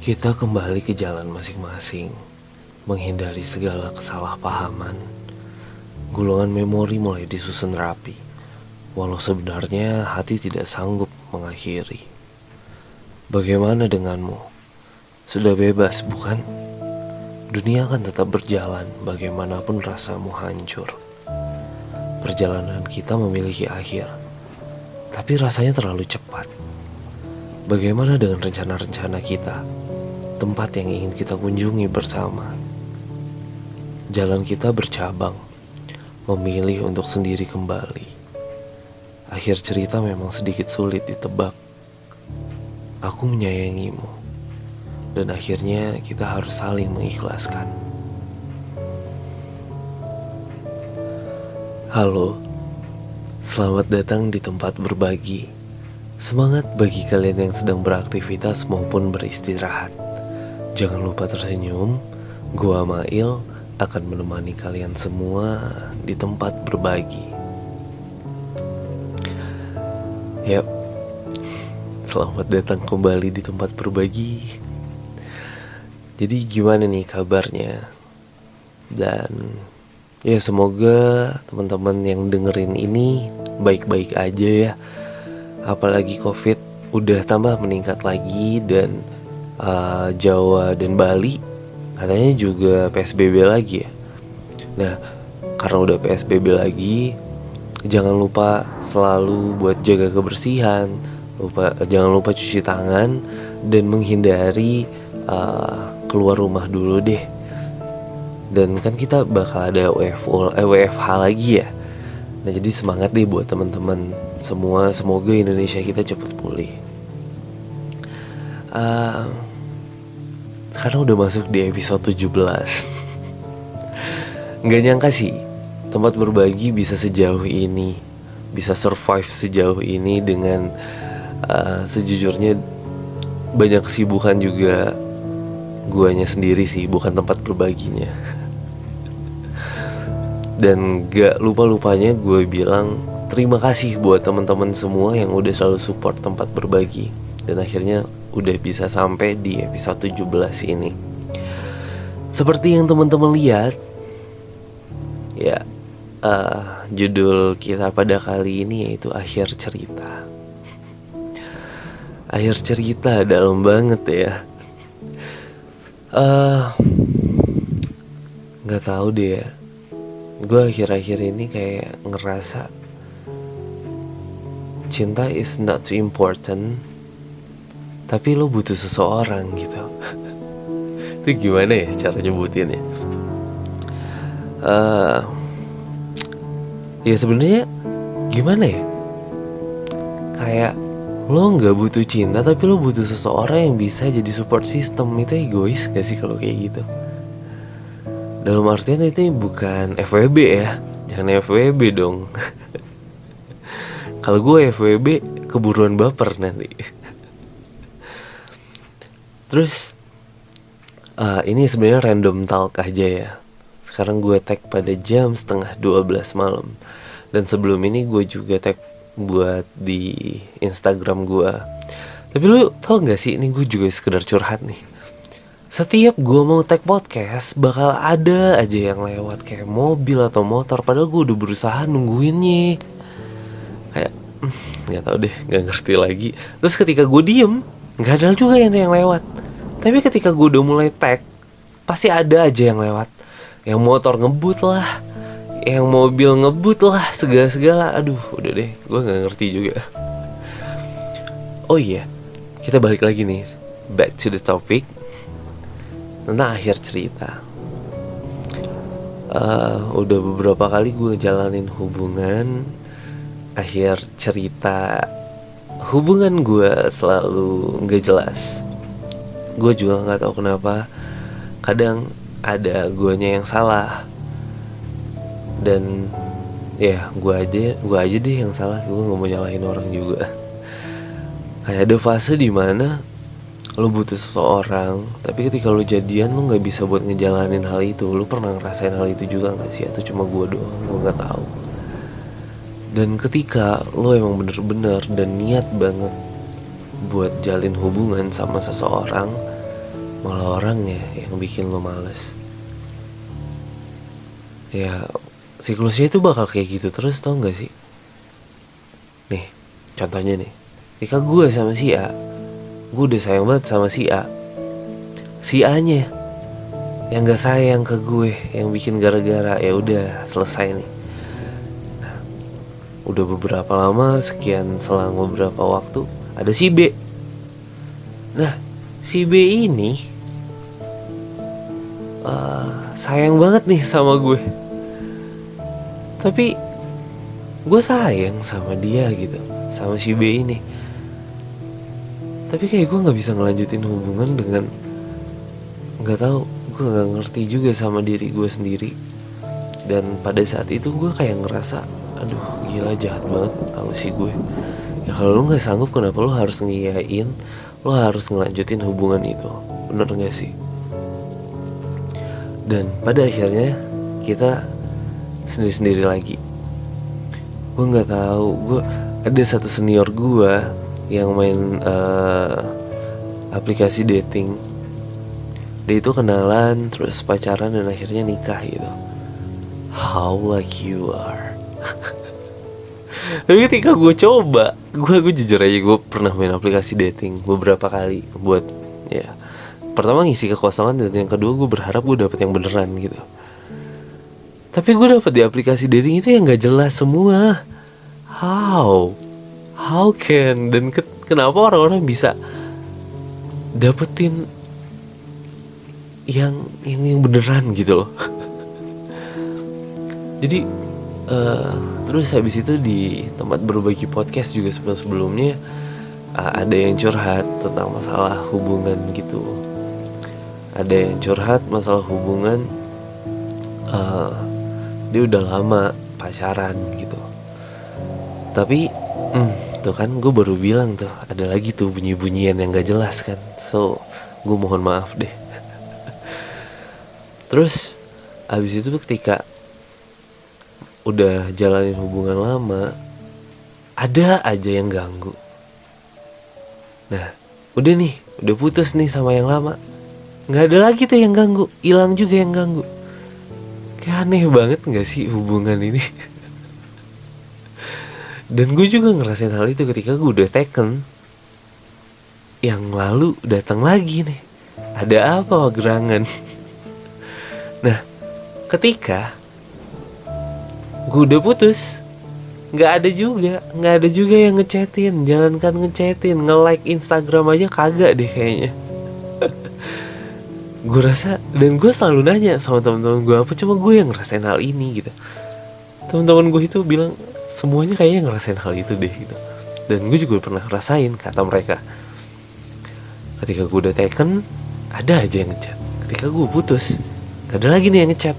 Kita kembali ke jalan masing-masing, menghindari segala kesalahpahaman. Gulungan memori mulai disusun rapi, walau sebenarnya hati tidak sanggup mengakhiri. Bagaimana denganmu? Sudah bebas, bukan? Dunia akan tetap berjalan bagaimanapun rasamu hancur. Perjalanan kita memiliki akhir, tapi rasanya terlalu cepat. Bagaimana dengan rencana-rencana kita? Tempat yang ingin kita kunjungi bersama. Jalan kita bercabang, memilih untuk sendiri kembali. Akhir cerita memang sedikit sulit ditebak. Aku menyayangimu, dan akhirnya kita harus saling mengikhlaskan. Halo, selamat datang di tempat berbagi. Semangat bagi kalian yang sedang beraktivitas maupun beristirahat. Jangan lupa tersenyum. Gua Mail akan menemani kalian semua di tempat berbagi. Yap, selamat datang kembali di tempat berbagi. Jadi gimana nih kabarnya? Dan ya semoga teman-teman yang dengerin ini baik-baik aja ya. Apalagi COVID udah tambah meningkat lagi. Dan Jawa dan Bali katanya juga PSBB lagi ya. Nah, karena udah PSBB lagi, jangan lupa selalu buat jaga kebersihan. Jangan lupa cuci tangan dan menghindari keluar rumah dulu deh. Dan kan kita bakal ada WFH lagi ya. Nah, jadi semangat deh buat teman-teman semua. Semoga Indonesia kita cepat pulih. Sekarang udah masuk di episode 17. Gak nyangka sih tempat berbagi bisa sejauh ini, bisa survive sejauh ini. Dengan sejujurnya banyak kesibukan juga guanya sendiri sih, bukan tempat berbaginya. Dan gak lupa-lupanya gue bilang terima kasih buat teman-teman semua yang udah selalu support tempat berbagi. Dan akhirnya udah bisa sampai di episode 17 ini. Seperti yang teman-teman lihat ya, judul kita pada kali ini yaitu akhir cerita. Akhir cerita dalam banget ya. Gak tahu deh ya, gue akhir-akhir ini kayak ngerasa cinta is not too important, tapi lo butuh seseorang gitu. Itu gimana ya cara nyebutinnya? Ya sebenarnya gimana ya? Kayak lo nggak butuh cinta, tapi lo butuh seseorang yang bisa jadi support system. Itu egois gak sih kalau kayak gitu? Dalam artian itu bukan FWB ya. Jangan FWB dong. Kalau gue FWB keburuan baper nanti. Terus ini sebenarnya random talk aja ya. Sekarang gue tag pada jam 11:30 malam. Dan sebelum ini gue juga tag buat di Instagram gue. Tapi lu tau gak sih, ini gue juga sekedar curhat nih. Setiap gue mau tag podcast bakal ada aja yang lewat kayak mobil atau motor, padahal gue udah berusaha nungguinnya. Kayak gak tau deh, gak ngerti lagi. Terus ketika gue diem, gak ada juga yang lewat. Tapi ketika gue udah mulai tag, pasti ada aja yang lewat. Yang motor ngebut lah, yang mobil ngebut lah, segala-segala. Aduh, udah deh, gue gak ngerti juga. Oh iya, kita balik lagi nih, back to the topic tentang akhir cerita. Udah beberapa kali gue jalanin hubungan. Akhir cerita hubungan gue selalu gak jelas. Gue juga gak tahu kenapa kadang ada guanya yang salah. Dan ya gue aja deh yang salah. Gue gak mau nyalahin orang juga. Kayak ada fase dimana lo butuh seseorang, tapi ketika lo jadian lo gak bisa buat ngejalanin hal itu. Lo pernah ngerasain hal itu juga gak sih? Atau cuma gue doang? Gue gak tahu. Dan ketika lo emang bener-bener dan niat banget buat jalin hubungan sama seseorang, malah orangnya yang bikin lo males. Ya siklusnya itu bakal kayak gitu terus, tau gak sih? Nih contohnya nih, ketika gue sama si A, gue udah sayang banget sama si A, si A nya yang gak sayang ke gue, yang bikin gara-gara. Ya udah selesai nih. Udah beberapa lama, sekian selang beberapa waktu, ada si B. Nah si B ini sayang banget nih sama gue, tapi gue sayang sama dia gitu, sama si B ini. Tapi kayak gue nggak bisa ngelanjutin hubungan dengan, nggak tahu, gue nggak ngerti juga sama diri gue sendiri. Dan pada saat itu gue kayak ngerasa, aduh gila jahat banget sama si gue. Ya kalau lu nggak sanggup, kenapa lu harus ngiyain, lu harus ngelanjutin hubungan itu, bener nggak sih? Dan pada akhirnya kita sendiri-sendiri lagi. Gue nggak tahu, gue ada satu senior gue yang main aplikasi dating. Dia itu kenalan, terus pacaran, dan akhirnya nikah gitu. How like you are. Tapi ketika gue coba, gue jujur aja, gue pernah main aplikasi dating beberapa kali buat, ya, pertama ngisi kekosongan, dan yang kedua gue berharap gue dapet yang beneran gitu. Tapi gue dapet di aplikasi dating itu yang gak jelas semua. How can, dan kenapa orang-orang bisa dapetin yang beneran gitu loh. Jadi terus habis itu di tempat berbagi podcast juga sebelumnya ada yang curhat tentang masalah hubungan gitu. Ada yang curhat masalah hubungan, dia udah lama pacaran gitu. Tapi tuh kan gue baru bilang tuh, ada lagi tuh bunyi-bunyian yang gak jelas kan. So gue mohon maaf deh. Terus abis itu ketika udah jalanin hubungan lama, ada aja yang ganggu. Nah udah nih, udah putus nih sama yang lama, gak ada lagi tuh yang ganggu, hilang juga yang ganggu. Kayak aneh banget gak sih hubungan ini? Dan gue juga ngerasain hal itu ketika gue udah taken. Yang lalu datang lagi nih, ada apa gerangan? Nah ketika gue udah putus, nggak ada juga yang ngechatin. Jangankan ngechatin, nge-like Instagram aja kagak deh kayaknya. Gue rasa, dan gue selalu nanya sama teman-teman gue, apa cuma gue yang ngerasain hal ini gitu. Teman-teman gue itu bilang semuanya kayaknya ngerasain hal itu deh gitu. Dan gue juga pernah ngerasain, kata mereka. Ketika gue udah taken, ada aja yang ngechat. Ketika gue putus, gak ada lagi nih yang ngechat.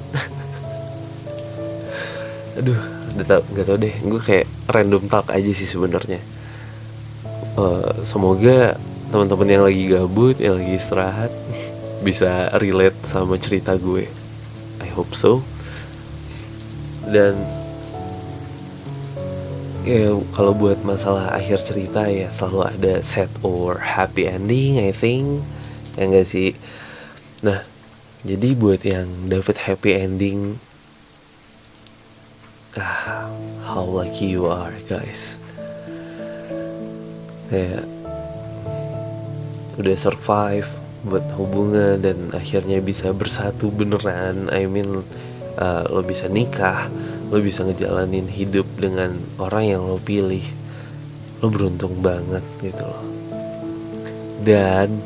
Aduh, gak tau deh. Gue kayak random talk aja sih sebenarnya. Semoga teman-teman yang lagi gabut, yang lagi istirahat, bisa relate sama cerita gue. I hope so. Dan ya kalau buat masalah akhir cerita ya selalu ada sad or happy ending, I think. Ya gak sih? Nah, jadi buat yang dapet happy ending, how lucky you are guys. Kayak udah survive buat hubungan dan akhirnya bisa bersatu beneran. I mean, lo bisa nikah, lo bisa ngejalanin hidup dengan orang yang lo pilih. Lo beruntung banget gitu loh. Dan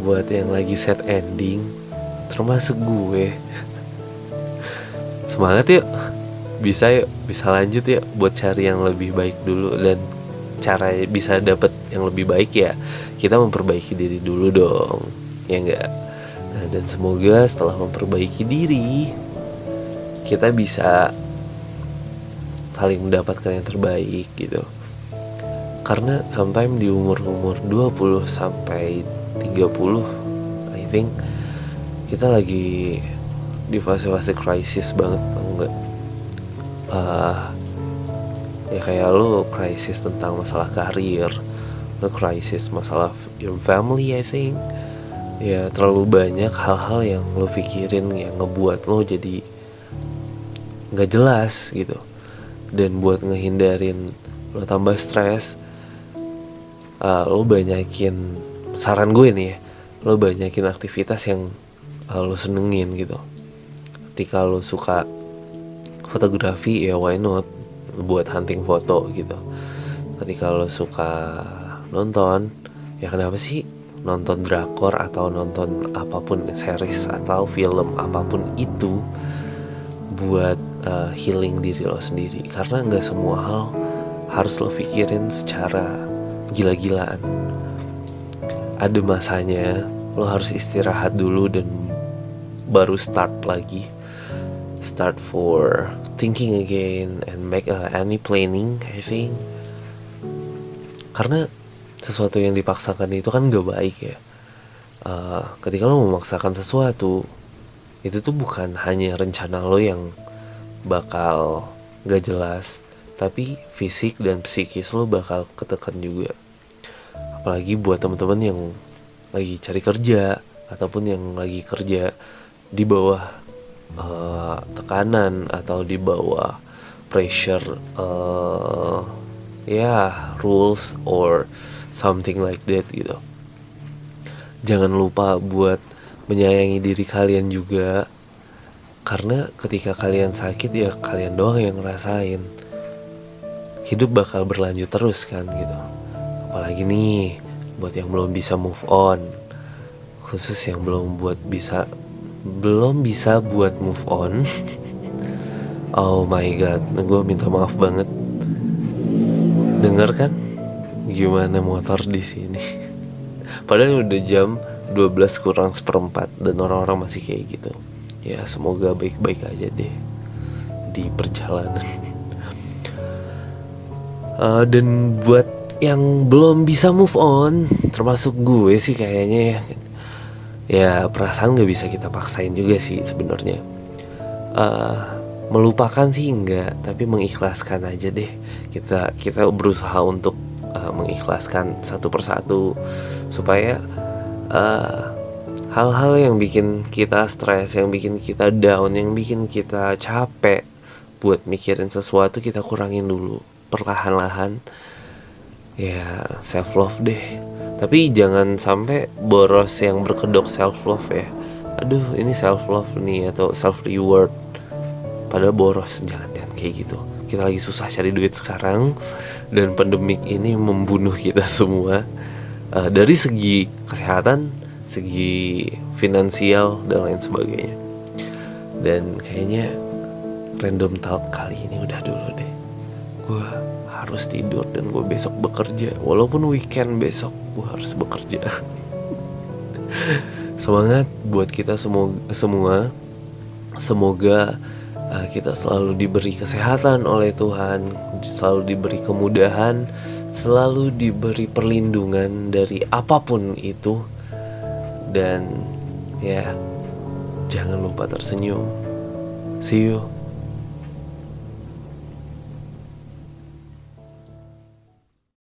buat yang lagi sad ending, termasuk gue, semangat yuk. Bisa lanjut ya buat cari yang lebih baik dulu. Dan cara bisa dapet yang lebih baik ya kita memperbaiki diri dulu dong, ya enggak? Nah, dan semoga setelah memperbaiki diri kita bisa saling mendapatkan yang terbaik gitu. Karena sometimes di umur 20 sampai 30, I think kita lagi di fase-fase krisis banget, tau enggak? Ya kayak lo krisis tentang masalah karir, lo krisis masalah your family, I think. ya terlalu banyak hal-hal yang lo pikirin yang ngebuat lo jadi nggak jelas gitu. Dan buat ngehindarin lo tambah stres, lo banyakin, saran gue nih ya, lo banyakin aktivitas yang lo senengin gitu. Ketika lo suka fotografi, ya why not buat hunting foto gitu. Ketika lo suka nonton, ya kenapa sih nonton drakor atau nonton apapun, series atau film apapun itu, buat healing diri lo sendiri. Karena nggak semua hal harus lo pikirin secara gila-gilaan. Ada masanya lo harus istirahat dulu dan baru start lagi, start for thinking again and make any planning, I think. Karena sesuatu yang dipaksakan itu kan gak baik ya. Ketika lo memaksakan sesuatu, itu tuh bukan hanya rencana lo yang bakal gak jelas, tapi fisik dan psikis lo bakal ketekan juga. Apalagi buat teman-teman yang lagi cari kerja ataupun yang lagi kerja di bawah tekanan atau di bawah pressure, rules or something like that gitu. Jangan lupa buat menyayangi diri kalian juga, karena ketika kalian sakit ya kalian doang yang ngerasain. Hidup bakal berlanjut terus kan gitu. Apalagi nih buat yang belum bisa move on, khusus yang belum bisa buat move on. Oh my god, gue minta maaf banget. Dengar kan gimana motor di sini? Padahal udah jam 12 kurang seperempat dan orang-orang masih kayak gitu. Ya semoga baik-baik aja deh di perjalanan. Dan buat yang belum bisa move on, termasuk gue sih kayaknya ya perasaan gak bisa kita paksain juga sih sebenarnya. Melupakan sih enggak, tapi mengikhlaskan aja deh. Kita berusaha untuk mengikhlaskan satu persatu, supaya hal-hal yang bikin kita stres, yang bikin kita down, yang bikin kita capek buat mikirin sesuatu, kita kurangin dulu perlahan-lahan. Ya self love deh, tapi jangan sampai boros yang berkedok self love ya. Aduh ini self love nih atau self reward, padahal boros. Jangan kayak gitu. Kita lagi susah cari duit sekarang, dan pandemik ini membunuh kita semua, dari segi kesehatan, segi finansial dan lain sebagainya. Dan kayaknya random talk kali ini udah dulu deh. Gue harus tidur dan gue besok bekerja. Walaupun weekend, besok gue harus bekerja. Semangat buat kita semua. Semoga kita selalu diberi kesehatan oleh Tuhan, selalu diberi kemudahan, selalu diberi perlindungan dari apapun itu. Dan ya, jangan lupa tersenyum. See you.